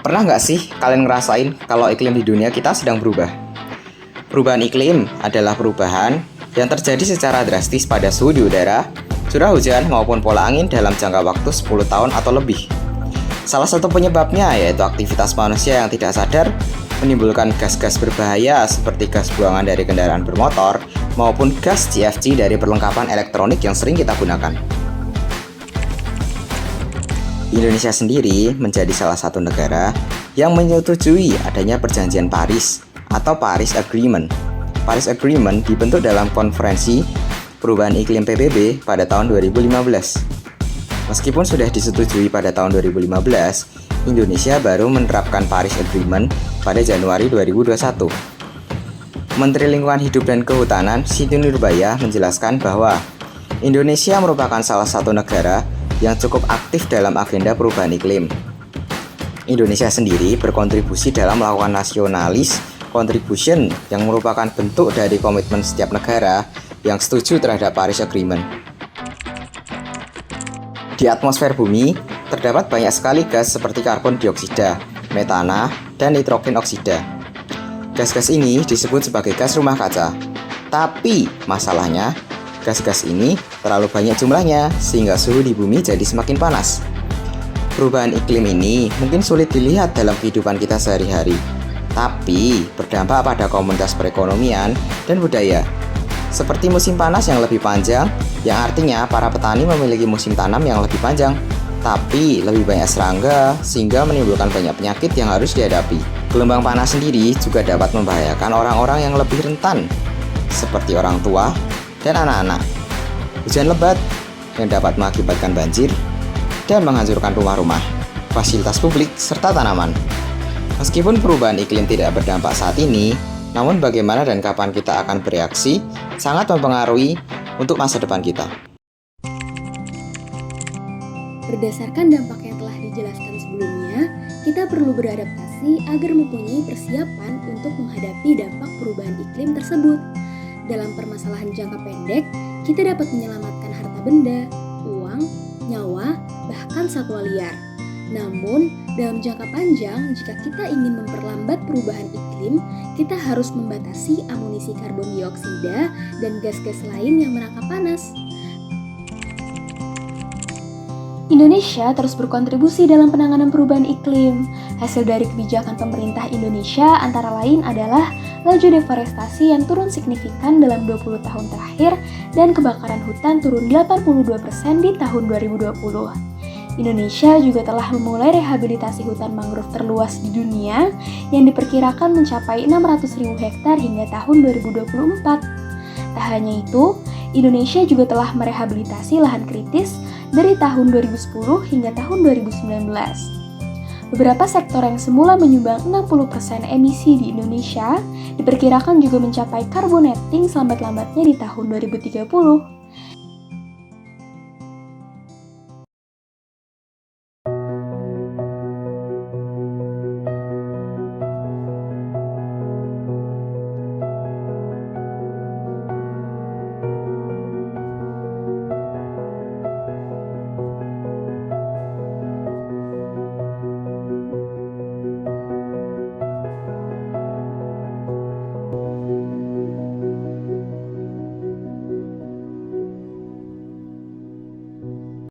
Pernah nggak sih kalian ngerasain kalau iklim di dunia kita sedang berubah? Perubahan iklim adalah perubahan yang terjadi secara drastis pada suhu di udara, curah hujan maupun pola angin dalam jangka waktu 10 tahun atau lebih. Salah satu penyebabnya yaitu aktivitas manusia yang tidak sadar menimbulkan gas-gas berbahaya seperti gas buangan dari kendaraan bermotor maupun gas CFC dari perlengkapan elektronik yang sering kita gunakan. Indonesia sendiri menjadi salah satu negara yang menyetujui adanya Perjanjian Paris atau Paris Agreement. Paris Agreement dibentuk dalam konferensi perubahan iklim PBB pada tahun 2015. Meskipun sudah disetujui pada tahun 2015, Indonesia baru menerapkan Paris Agreement pada Januari 2021. Menteri Lingkungan Hidup dan Kehutanan Siti Nurbaya menjelaskan bahwa Indonesia merupakan salah satu negara yang cukup aktif dalam agenda perubahan iklim. Indonesia sendiri berkontribusi dalam melakukan nasionalis contribution yang merupakan bentuk dari komitmen setiap negara yang setuju terhadap Paris Agreement. Di atmosfer bumi, terdapat banyak sekali gas seperti karbon dioksida, metana, dan nitrogen oksida. Gas-gas ini disebut sebagai gas rumah kaca. Tapi masalahnya, gas-gas ini terlalu banyak jumlahnya sehingga suhu di bumi jadi semakin panas. Perubahan iklim ini mungkin sulit dilihat dalam kehidupan kita sehari-hari, tapi berdampak pada komunitas perekonomian dan budaya. Seperti musim panas yang lebih panjang, yang artinya para petani memiliki musim tanam yang lebih panjang, tapi lebih banyak serangga sehingga menimbulkan banyak penyakit yang harus dihadapi. Gelombang panas sendiri juga dapat membahayakan orang-orang yang lebih rentan, seperti orang tua dan anak-anak. Hujan lebat yang dapat mengakibatkan banjir dan menghancurkan rumah-rumah, fasilitas publik, serta tanaman. Meskipun perubahan iklim tidak berdampak saat ini, namun bagaimana dan kapan kita akan bereaksi sangat mempengaruhi untuk masa depan kita. Berdasarkan dampak yang telah dijelaskan sebelumnya, kita perlu beradaptasi agar mempunyai persiapan untuk menghadapi dampak perubahan iklim tersebut. Dalam permasalahan jangka pendek, kita dapat menyelamatkan harta benda, uang, nyawa, bahkan satwa liar. Namun, dalam jangka panjang, jika kita ingin memperlambat perubahan iklim, kita harus membatasi amunisi karbon dioksida dan gas-gas lain yang menangkap panas. Indonesia terus berkontribusi dalam penanganan perubahan iklim. Hasil dari kebijakan pemerintah Indonesia antara lain adalah laju deforestasi yang turun signifikan dalam 20 tahun terakhir dan kebakaran hutan turun 82% di tahun 2020. Indonesia juga telah memulai rehabilitasi hutan mangrove terluas di dunia yang diperkirakan mencapai 600.000 hektar hingga tahun 2024. Tak hanya itu, Indonesia juga telah merehabilitasi lahan kritis dari tahun 2010 hingga tahun 2019. Beberapa sektor yang semula menyumbang 60% emisi di Indonesia diperkirakan juga mencapai carbon netting selambat-lambatnya di tahun 2030.